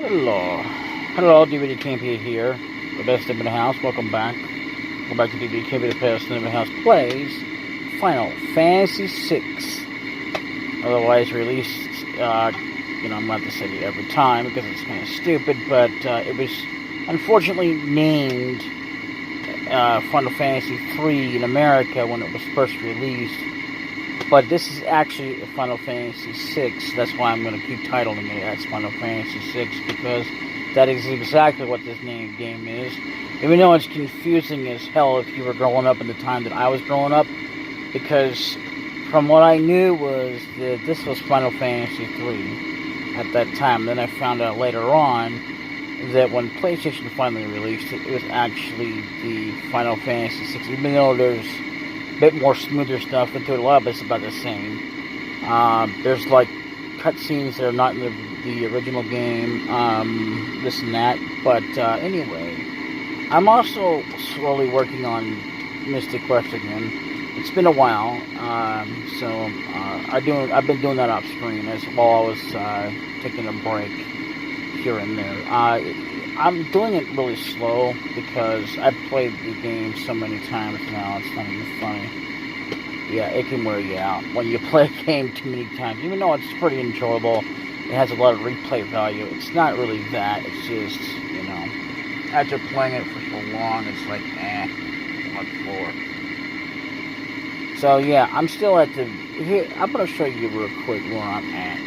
Hello. Hello, DbdKmp here. The best in the house. Welcome back. Welcome back to DbdKmp, the best in the house plays Final Fantasy VI. Otherwise released, I'm not to say it every time because it's kind of stupid, but it was unfortunately named Final Fantasy III in America when it was first released. But this is actually Final Fantasy VI. That's why I'm going to keep titling it as Final Fantasy VI, because that is exactly what this game is. Even though it's confusing as hell if you were growing up in the time that I was growing up, because from what I knew was that this was Final Fantasy III at that time. Then I found out later on that when PlayStation finally released it, it was actually the Final Fantasy VI, even though there's bit more smoother stuff into it. A lot of it's about the same. There's like cutscenes that are not in the original game, this and that. But anyway, I'm also slowly working on Mystic Quest again. It's been a while, so I've been doing that off screen as while I was taking a break here and there. I'm doing it really slow because I've played the game so many times now, it's not even funny. Yeah, it can wear you out when you play a game too many times. Even though it's pretty enjoyable, it has a lot of replay value. It's not really that, it's just, after playing it for so long, it's like, what for? So yeah, I'm still at here, I'm going to show you real quick where I'm at.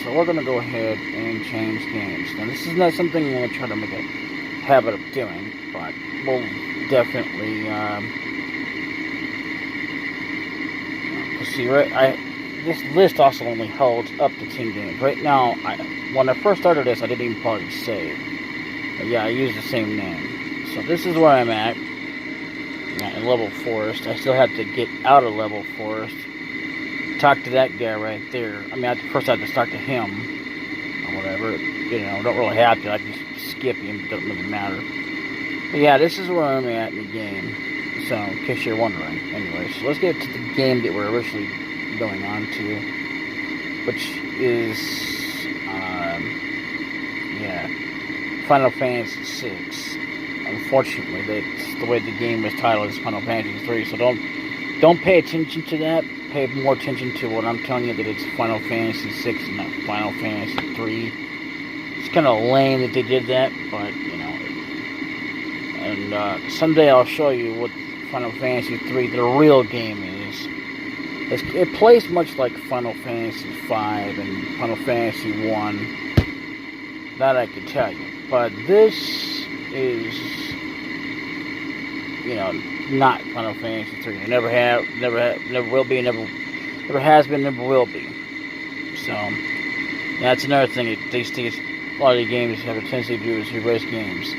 So we're going to go ahead and change games. Now this is not something I'm going to try to make a habit of doing, but we'll definitely, see, this list also only holds up to 10 games. Right now, when I first started this, I didn't even probably save. But yeah, I used the same name. So this is where I'm at. In Level Forest. I still have to get out of Level Forest. Talk to that guy right there. I mean, first I have to talk to him. Or whatever. Don't really have to. I can just skip him. It doesn't really matter. But yeah, this is where I'm at in the game. So, in case you're wondering. Anyway, so let's get to the game that we're originally going on to. Which is, Final Fantasy VI. Unfortunately, that's the way the game was titled is Final Fantasy III. So don't pay attention to that. Pay more attention to what I'm telling you, that it's Final Fantasy VI and not Final Fantasy III. It's kind of lame that they did that, but And someday I'll show you what Final Fantasy III, the real game is. It plays much like Final Fantasy V and Final Fantasy I. That I can tell you. But this is, not Final Fantasy III. It never will be, never has been, never will be. So, that's another thing that these a lot of the games have a tendency to do is erase games.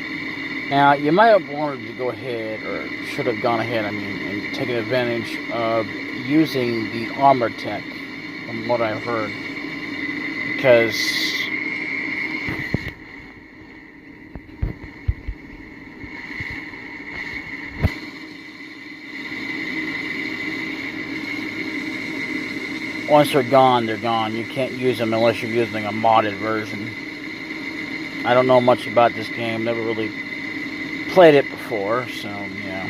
Now, you might have wanted to go ahead, or should have gone ahead, and taken advantage of using the armor tech, from what I've heard. Because once they're gone, they're gone. You can't use them unless you're using a modded version. I don't know much about this game. Never really played it before, so, yeah.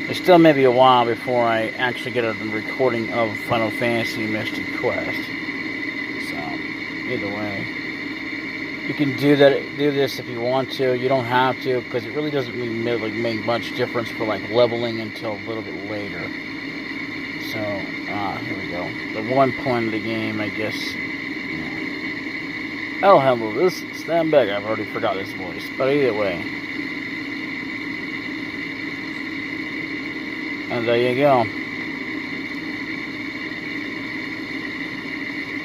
It still may be a while before I actually get a recording of Final Fantasy Mystic Quest. So, either way. You can do this if you want to. You don't have to, because it really doesn't really make much difference for leveling until a little bit later. So, here we go. The one point of the game, I guess. I'll handle this. Stand back. I've already forgot this voice, but either way. And there you go.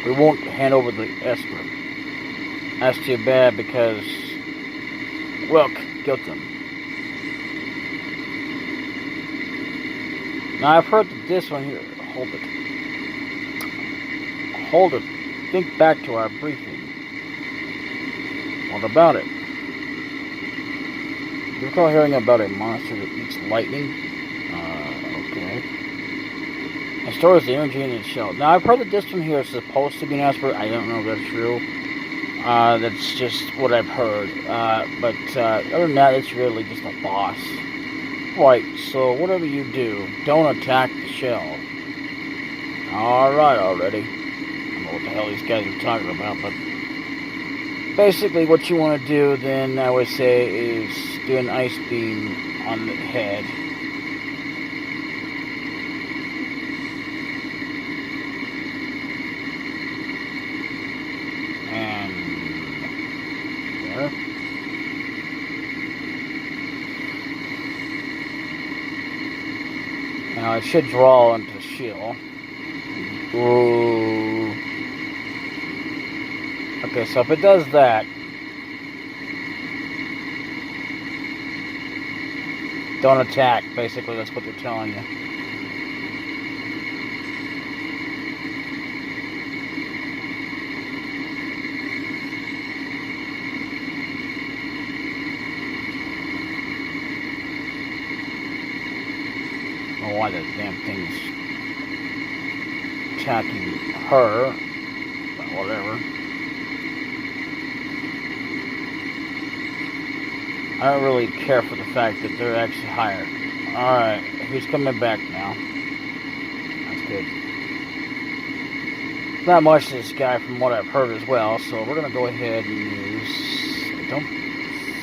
We won't hand over the escort. That's too bad because, well, killed them. Now I've heard that this one here, hold it, think back to our briefing. What about it? You recall hearing about a monster that eats lightning? Okay. It stores the energy in its shell. Now, I've heard that this one here is supposed to be an aspirator. I don't know if that's true. That's just what I've heard. But other than that, it's really just a boss. Right, so whatever you do, don't attack the shell. Alright already. I don't know what the hell these guys are talking about, but basically what you want to do then, I would say, is do an ice beam on the head. And there. Now it should draw into the shield. Ooh. Okay, so if it does that, don't attack. Basically, that's what they're telling you. I don't know why that damn thing's attacking her, but whatever. I don't really care for the fact that they're actually higher. Alright, he's coming back now. That's good. Not much to this guy from what I've heard as well, so we're gonna go ahead and use... I don't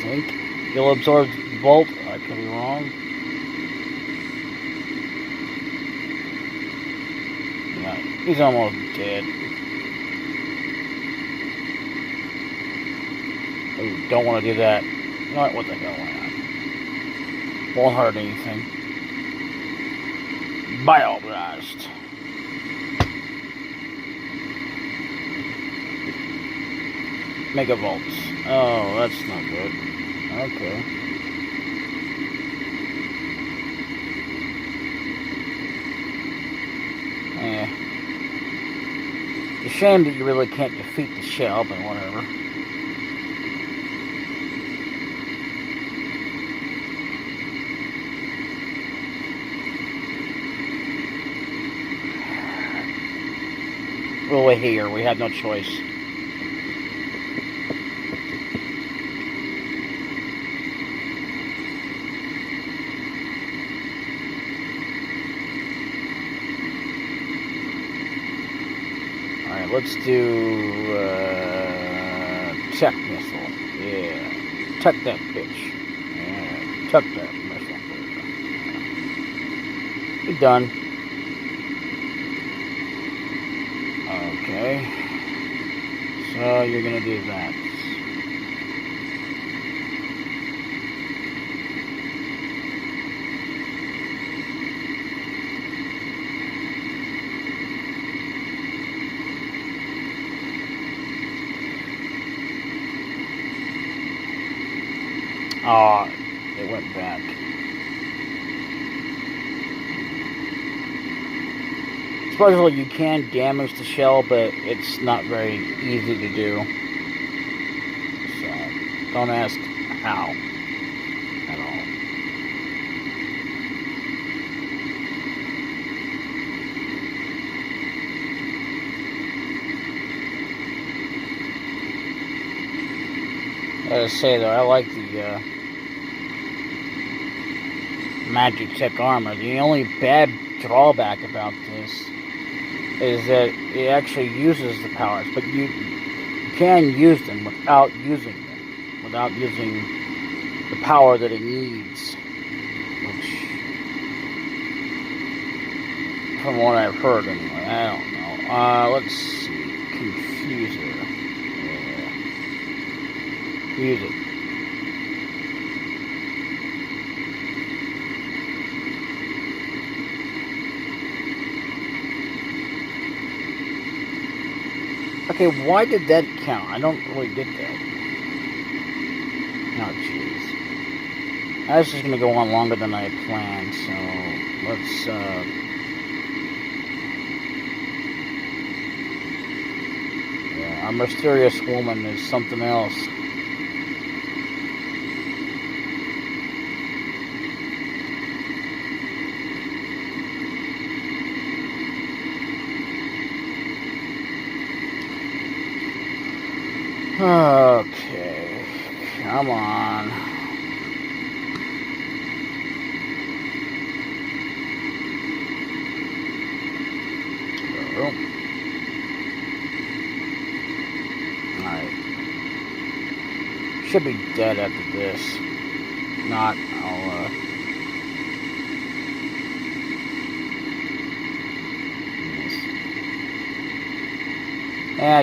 think he'll absorb Bolt. I could be wrong. Yeah, he's almost dead. Ooh, don't want to do that. What the hell, why not? Won't hurt anything. Bio Blast. Mega Volts. Oh, that's not good. Okay. It's a shame that you really can't defeat the shell, but whatever. We're here. We had no choice. Alright, let's do tech missile. Yeah. Tech that bitch. Yeah. Tech that missile. Be done. Okay, so you're gonna do that. Ah, it went back. Supposedly you can damage the shell, but it's not very easy to do. So, don't ask how at all. I gotta say though, I like the magic tech armor. The only bad drawback about this is that it actually uses the powers, but you can use them without using the power that it needs, which, from what I've heard anyway, I don't know. Let's see, Confuser. Yeah. Use it. Okay, why did that count? I don't really get that. Oh, jeez. This is going to go on longer than I had planned, so let's, yeah, our mysterious woman is something else. Okay. Come on. Alright. Should be dead after this. Not, I'll,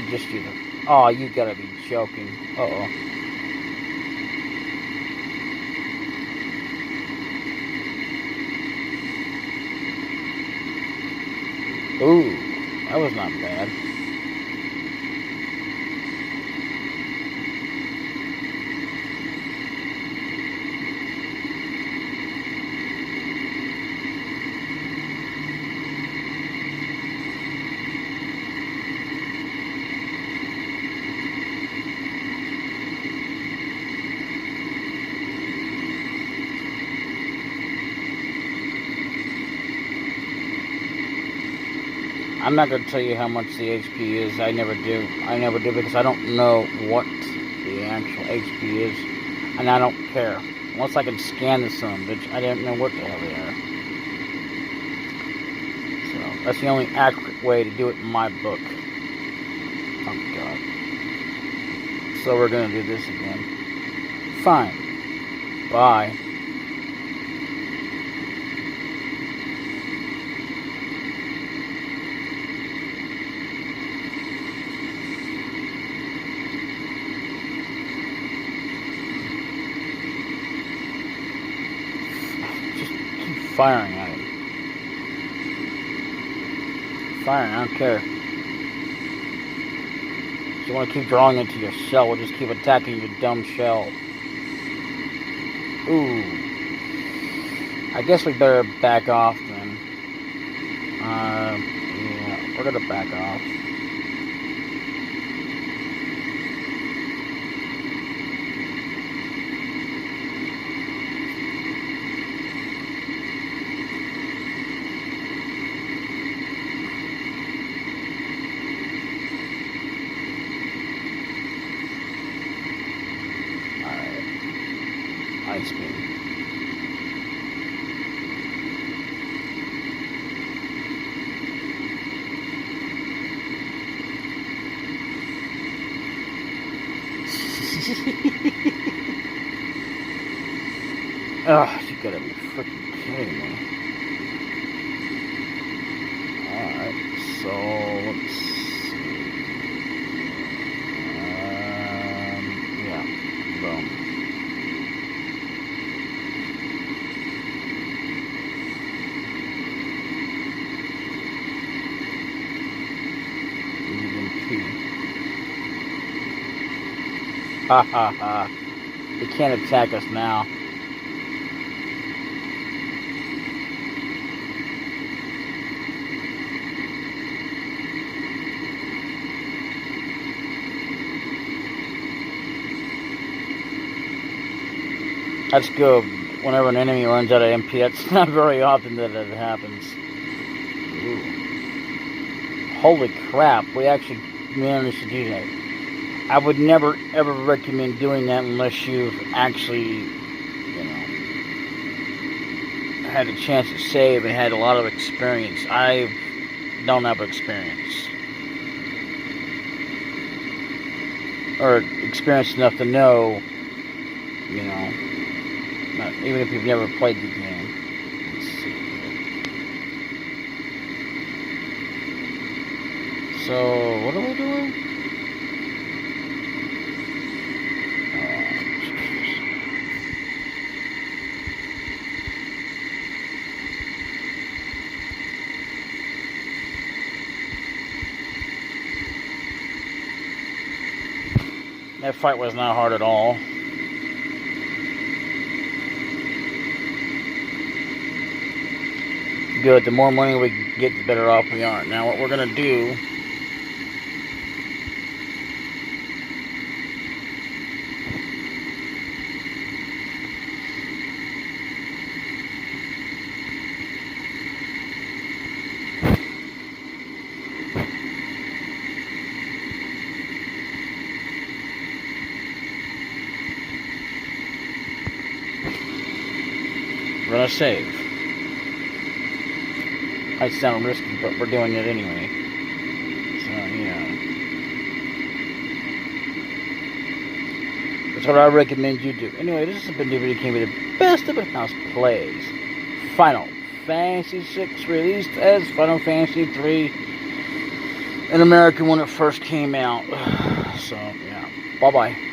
just use it. Oh, you gotta be joking. Uh-oh. Ooh, that was not bad. I'm not going to tell you how much the HP is. I never do. I never do because I don't know what the actual HP is. And I don't care. Once I can scan the son bitch, I don't know what the hell they are. So, that's the only accurate way to do it in my book. Oh, God. So we're going to do this again. Fine. Bye. Firing at him. Firing, I don't care. If you want to keep drawing into your shell, we'll just keep attacking your dumb shell. Ooh. I guess we better back off then. Yeah, we're gonna back off. Ice beam. Oh, you gotta be freaking kidding me. Alright, so let's see. Yeah, boom. Ha ha ha. They can't attack us now. That's good. Whenever an enemy runs out of MP, that's not very often that it happens. Ooh. Holy crap, we actually managed to do that. I would never ever recommend doing that unless you've actually, you know, had a chance to save and had a lot of experience. I don't have experience. Or experience enough to know, you know, not, even if you've never played the game. Let's see here. So, what are we doing? That fight was not hard at all. Good, the more money we get, the better off we are. Now what we're going to do... gonna save. Might sound risky, but we're doing it anyway. So, you know. That's what I recommend you do. Anyway, this has been DbdKmp, the best of in-house plays. Final Fantasy VI, released as Final Fantasy III in America when it first came out. So, yeah. Bye-bye.